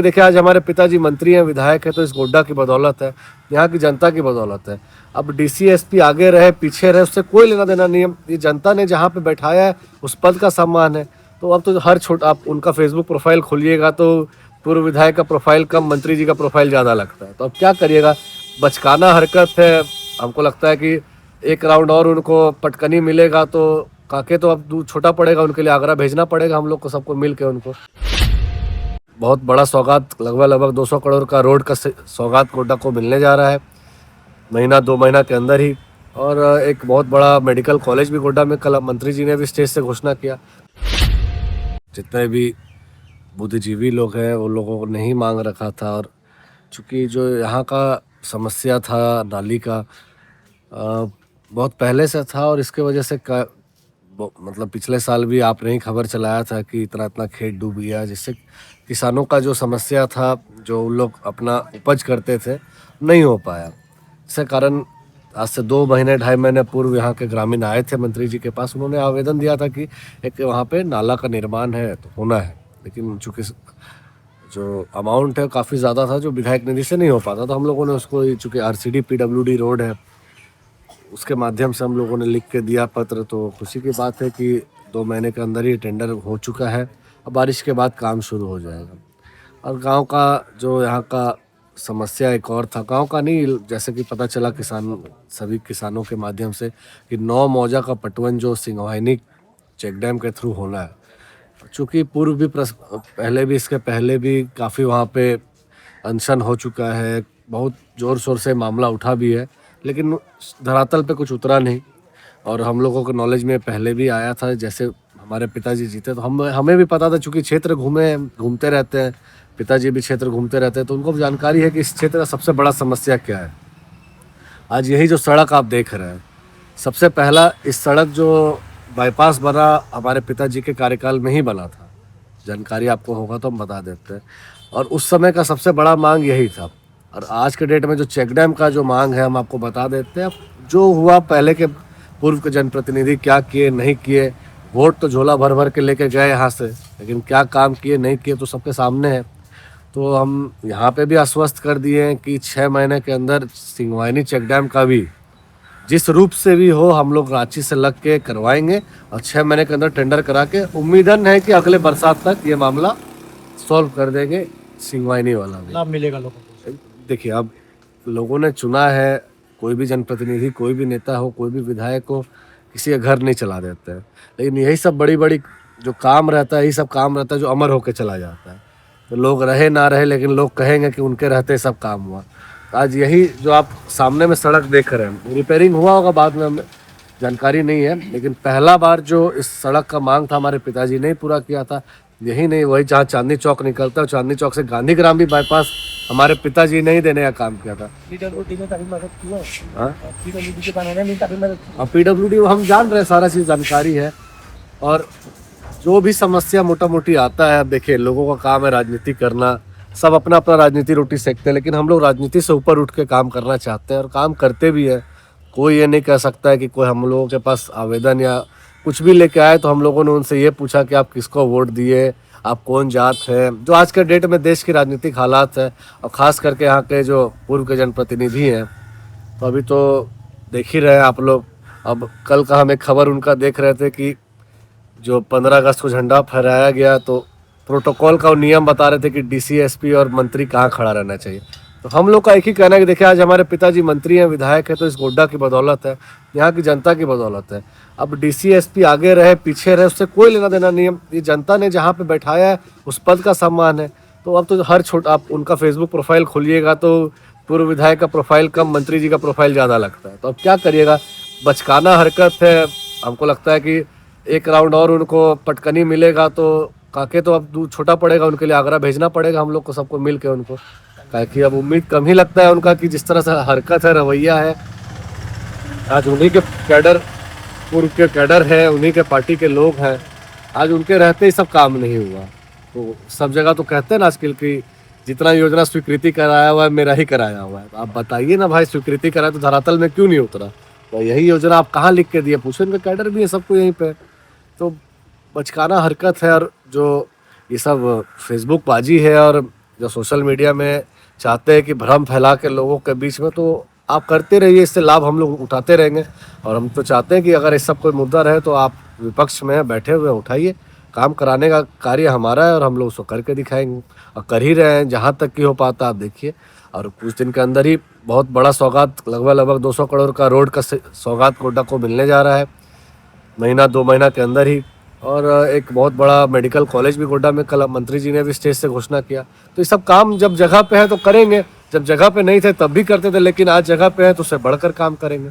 देखिए, आज हमारे पिताजी मंत्री हैं, विधायक हैं, तो इस गोड्डा की बदौलत है, यहाँ की जनता की बदौलत है। अब डीसी एसपी आगे रहे पीछे रहे उससे कोई लेना देना नहीं है। ये जनता ने जहाँ पे बैठाया है उस पद का सम्मान है। तो अब तो हर छोटा आप उनका फेसबुक प्रोफाइल खोलिएगा तो पूर्व विधायक का प्रोफाइल कम, मंत्री जी का प्रोफाइल ज़्यादा लगता है। तो अब क्या करिएगा, बचकाना हरकत है। हमको लगता है कि एक राउंड और उनको पटकनी मिलेगा तो काके तो अब दूर छोटा पड़ेगा, उनके लिए आगरा भेजना पड़ेगा हम लोग को, सबको मिल के उनको। बहुत बड़ा सौगात, लगभग 200 करोड़ का रोड का सौगात गोड्डा को मिलने जा रहा है महीना 2 महीना के अंदर ही। और एक बहुत बड़ा मेडिकल कॉलेज भी गोड्डा में कल मंत्री जी ने भी स्टेज से घोषणा किया। जितने भी बुद्धिजीवी लोग हैं वो लोगों ने ही मांग रखा था। और चूँकि जो यहाँ का समस्या था नाली का बहुत पहले से था, और इसके वजह से मतलब पिछले साल भी आपने ही खबर चलाया था कि इतना इतना खेत डूब गया, जिससे किसानों का जो समस्या था, जो उन लोग अपना उपज करते थे, नहीं हो पाया। इसके कारण आज से 2 महीने 2.5 महीने पूर्व यहाँ के ग्रामीण आए थे मंत्री जी के पास। उन्होंने आवेदन दिया था कि एक वहाँ पे नाला का निर्माण है तो होना है, लेकिन चूँकि जो अमाउंट है काफ़ी ज़्यादा था जो विधायक निधि से नहीं हो पाता, तो हम लोगों ने उसको, चूँकि RCD PWD रोड है उसके माध्यम से हम लोगों ने लिख के दिया पत्र। तो खुशी की बात है कि 2 महीने के अंदर ही टेंडर हो चुका है। अब बारिश के बाद काम शुरू हो जाएगा। और गांव का जो यहाँ का समस्या एक और था, गांव का नहीं, जैसे कि पता चला सभी किसानों के माध्यम से कि 9 मौजा का पटवन जो सिंहवाहिनी चेक डैम के थ्रू होना है। चूँकि पूर्व भी इसके पहले भी काफ़ी वहाँ पे अनशन हो चुका है, बहुत ज़ोर शोर से मामला उठा भी है, लेकिन धरातल पे कुछ उतरा नहीं। और हम लोगों को नॉलेज में पहले भी आया था, जैसे हमारे पिताजी जीते तो हमें भी पता था, चूँकि क्षेत्र घूमते रहते हैं, पिताजी भी क्षेत्र घूमते रहते हैं, तो उनको जानकारी है कि इस क्षेत्र का सबसे बड़ा समस्या क्या है। आज यही जो सड़क आप देख रहे हैं, सबसे पहला इस सड़क जो बाईपास बना हमारे पिताजी के कार्यकाल में ही बना था, जानकारी आपको होगा तो हम बता देते हैं। और उस समय का सबसे बड़ा मांग यही था। और आज के डेट में जो चेक डैम का जो मांग है हम आपको बता देते हैं। जो हुआ पहले के पूर्व के जनप्रतिनिधि क्या किए नहीं किए, वोट तो झोला भर भर के लेके गए यहाँ से, लेकिन क्या काम किए नहीं किए तो सबके सामने है। तो हम यहाँ पे भी आश्वस्त कर दिए हैं कि 6 महीने के अंदर सिंहवाहिनी चेक डैम का भी जिस रूप से भी हो हम लोग रांची से लग के करवाएंगे, और 6 महीने के अंदर टेंडर करा के उम्मीदन है कि अगले बरसात तक ये मामला सॉल्व कर देंगे। सिंहवाहिनी वाला भी लाभ मिलेगा लोगों को। देखिए, अब लोगों ने चुना है, कोई भी जनप्रतिनिधि, कोई भी नेता हो, कोई भी विधायक हो, किसी का घर नहीं चला देते हैं, लेकिन यही सब बड़ी बड़ी जो काम रहता है, यही सब काम रहता है जो अमर होकर चला जाता है। तो लोग रहे ना रहे, लेकिन लोग कहेंगे कि उनके रहते सब काम हुआ। आज यही जो आप सामने में सड़क देख रहे हैं, रिपेयरिंग हुआ होगा बाद में, हमें जानकारी नहीं है, लेकिन पहला बार जो इस सड़क का मांग था हमारे पिताजी ने ही पूरा किया था। यही नहीं, वही जहाँ चांदनी चौक निकलता है, चांदनी चौक से गांधीग्राम भी बाईपास हमारे पिताजी ने ही देने का काम किया था। PWD हम जान रहे हैं, सारा चीज़ जानकारी है। और जो भी समस्या मोटा मोटी आता है, अब देखिए लोगों का काम है राजनीति करना, सब अपना अपना राजनीति रोटी सेकते हैं, लेकिन हम लोग राजनीति से ऊपर उठ के काम करना चाहते हैं और काम करते भी हैं। कोई ये नहीं कह सकता है कि कोई हम लोगों के पास आवेदन या कुछ भी लेके आए तो हम लोगों ने उनसे ये पूछा कि आप किसको वोट दिए, आप कौन जात है। जो आज के डेट में देश की राजनीतिक हालात है, और ख़ास करके यहाँ के जो पूर्व के जनप्रतिनिधि हैं, तो अभी तो देख ही रहे हैं आप लोग। अब कल का हम एक खबर उनका देख रहे थे कि जो 15 अगस्त को झंडा फहराया गया, तो प्रोटोकॉल का नियम बता रहे थे कि DC SP और मंत्री कहाँ खड़ा रहना चाहिए। तो हम लोग का एक ही कहना है कि देखिए, आज हमारे पिताजी मंत्री हैं, विधायक हैं, तो इस गोड्डा की बदौलत है, यहाँ की जनता की बदौलत है। अब DC SP आगे रहे पीछे रहे उससे कोई लेना देना नहीं है। ये जनता ने जहाँ पे बैठाया है उस पद का सम्मान है। तो अब तो हर छोटा आप उनका फेसबुक प्रोफाइल खोलिएगा तो पूर्व विधायक का प्रोफाइल कम, मंत्री जी का प्रोफाइल ज़्यादा लगता है। तो अब क्या करिएगा, बचकाना हरकत है। हमको लगता है कि एक राउंड और उनको पटकनी मिलेगा तो काके तो अब दूर छोटा पड़ेगा, उनके लिए आगरा भेजना पड़ेगा हम लोग को, सबको मिल के उनको। कि अब उम्मीद कम ही लगता है उनका कि जिस तरह से हरकत है, रवैया है। आज उन्हीं के कैडर, पूर्व के कैडर है, उन्हीं के पार्टी के लोग हैं, आज उनके रहते ही सब काम नहीं हुआ। तो सब जगह तो कहते हैं ना आजकल की जितना योजना स्वीकृति कराया हुआ है मेरा ही कराया हुआ है। तो आप बताइए ना भाई, स्वीकृति कराया तो धरातल में क्यों नहीं उतरा? तो यही योजना आप कहाँ लिख के दिए, पूछो, इनका कैडर भी है सबको यहीं पे। तो बचकाना हरकत है। और जो ये सब फेसबुक बाजी है और जो सोशल मीडिया में चाहते हैं कि भ्रम फैला के लोगों के बीच में, तो आप करते रहिए, इससे लाभ हम लोग उठाते रहेंगे। और हम तो चाहते हैं कि अगर इस सब कोई मुद्दा रहे तो आप विपक्ष में बैठे हुए उठाइए, काम कराने का कार्य हमारा है और हम लोग उसको करके दिखाएंगे और कर ही रहे हैं जहाँ तक कि हो पाता आप देखिए। और कुछ दिन के अंदर ही बहुत बड़ा सौगात, लगभग 200 करोड़ का रोड का सौगात गोड्डा को मिलने जा रहा है, महीना 2 महीना के अंदर ही। और एक बहुत बड़ा मेडिकल कॉलेज भी गोड्डा में कल मंत्री जी ने भी स्टेज से घोषणा किया। तो ये सब काम जब जगह पे है तो करेंगे, जब जगह पे नहीं थे तब भी करते थे, लेकिन आज जगह पे है तो उससे बढ़कर काम करेंगे।